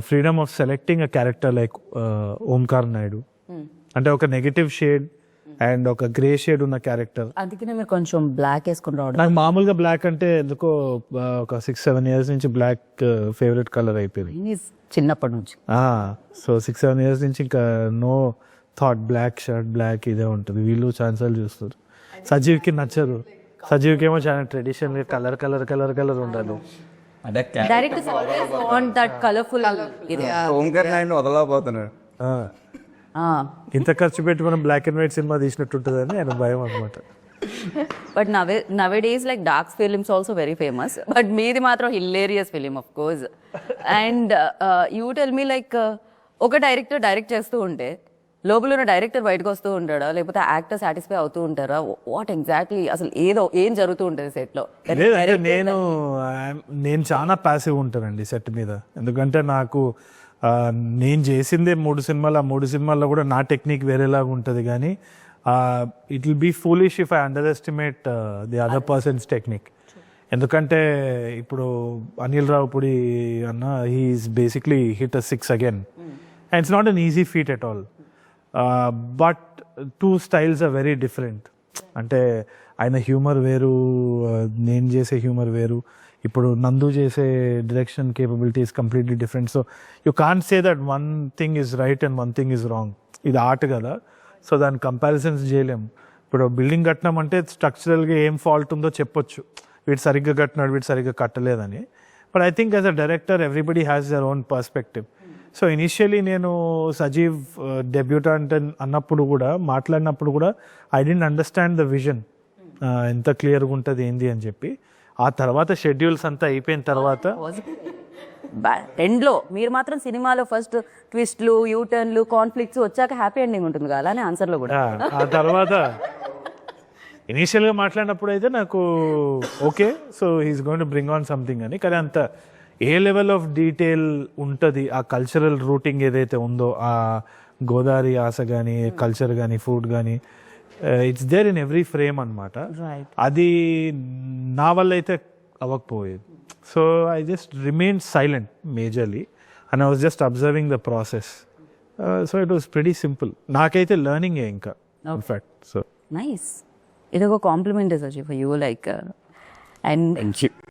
Freedom of selecting a character like Omkar Naidu. అంటే ఒక negative shade and ఒక గ్రే షేడ్ ఉన్న క్యారెక్టర్. అందుకనే మీరు కొంచెం బ్లాక్ వేసుకుని రావడం. నాకు మామూలుగా బ్లాక్ అంటే ఎందుకో ఒక 6-7 years నుంచి బ్లాక్ ఫేవరెట్ కలర్ అయిపోయింది చిన్నప్పటి నుంచి. సో 6-7 years నుంచి ఇంకా no thought black shirt black ఇదే ఉంటుంది. వీళ్ళు ఛాన్సాలు చూస్తారు. సజీవ్కి నచ్చదు. సజీవ్కి ఏమో చాలా traditional colour colour colour colour ఉండాలి. Direct want that colourful. Omkar Naidu వదలకపోతున్నాడు. ఇంత ఖర్చు పెట్టి మనం బ్లాక్ అండ్ వైట్ సినిమా తీసినట్టుంటుందని ఆయన భయం అనమాట. But nowadays like dark films also very famous, but మీది మాత్రం hilarious film of course. And you tell me like ఒక డైరెక్టర్ డైరెక్ట్ చేస్తూ ఉంటే లోపల ఉన్న డైరెక్టర్ బయటకు వస్తూ ఉంటాడా, లేకపోతే యాక్టర్ సాటిస్ఫై అవుతూ ఉంటారా? వాట్ ఎగ్జాక్ట్లీ అసలు ఏం జరుగుతూ ఉంటుంది సెట్ లో? లేదంటే నేను చాలా ప్యాసివ్ ఉంటానండి సెట్ మీద. ఎందుకంటే నాకు నేను చేసిందే 3 సినిమాలు. ఆ 3 సినిమాల్లో కూడా నా టెక్నిక్ వేరేలాగా ఉంటుంది. కానీ it will be foolish if I underestimate the other person's technique. ఎందుకంటే ఇప్పుడు అనిల్ రావుపూడి అన్న he's basically hit a 6 again. And it's not an easy feat at all. But 2 styles are very different. అంటే ఆయన humour వేరు, నేను చేసే humour వేరు. ఇప్పుడు నందు చేసే direction capability is completely different. So you can't say that one thing is right and one thing is wrong. ఇది ఆర్ట్ కదా, సో దాని కంపారిజన్స్ చేయలేము. ఇప్పుడు బిల్డింగ్ కట్టినామంటే స్ట్రక్చరల్గా ఏం ఫాల్ట్ ఉందో చెప్పొచ్చు, వీడు సరిగ్గా కట్టినాడు వీడు సరిగ్గా కట్టలేదని. But I think as a director everybody has their own perspective. So initially నేను సజీవ్ డెబ్యూటాంట్ అన్నప్పుడు కూడా మాట్లాడినప్పుడు కూడా I didn't understand the vision, ఎంత క్లియర్గా ఉంటుంది ఏంది అని చెప్పి. ఆ తర్వాత షెడ్యూల్స్ అంతా అయిపోయిన తర్వాత ఎండ్లో మీరు మాత్రం సినిమాలో ఫస్ట్ ట్విస్ట్లు, యూటర్న్లు, కాన్ఫ్లిక్ట్స్ వచ్చాక హ్యాపీ ఎండింగ్ ఉంటుంది కదా, అలానే ఆన్సర్లో కూడా. ఆ తర్వాత ఇనీషియల్గా మాట్లాడినప్పుడు అయితే నాకు okay, so he's going to bring on something అని. కానీ అంత ఏ లెవెల్ ఆఫ్ డీటెయిల్ ఉంటుంది ఆ కల్చరల్ రూటింగ్ ఏదైతే ఉందో, ఆ గోదావరి ఆశ కానీ కల్చర్ కానీ ఫుడ్ కానీ it's there in every frame అనమాట. అది నా వల్ల అయితే అవ్వకపోయేది. So I just remain silent majorly and I was just observing the process. So it was pretty simple. నాకైతే లెర్నింగ్ ఇంకా ఇన్ఫాక్ట్. So nice. ఇది ఒక compliment Sajeev for you like. And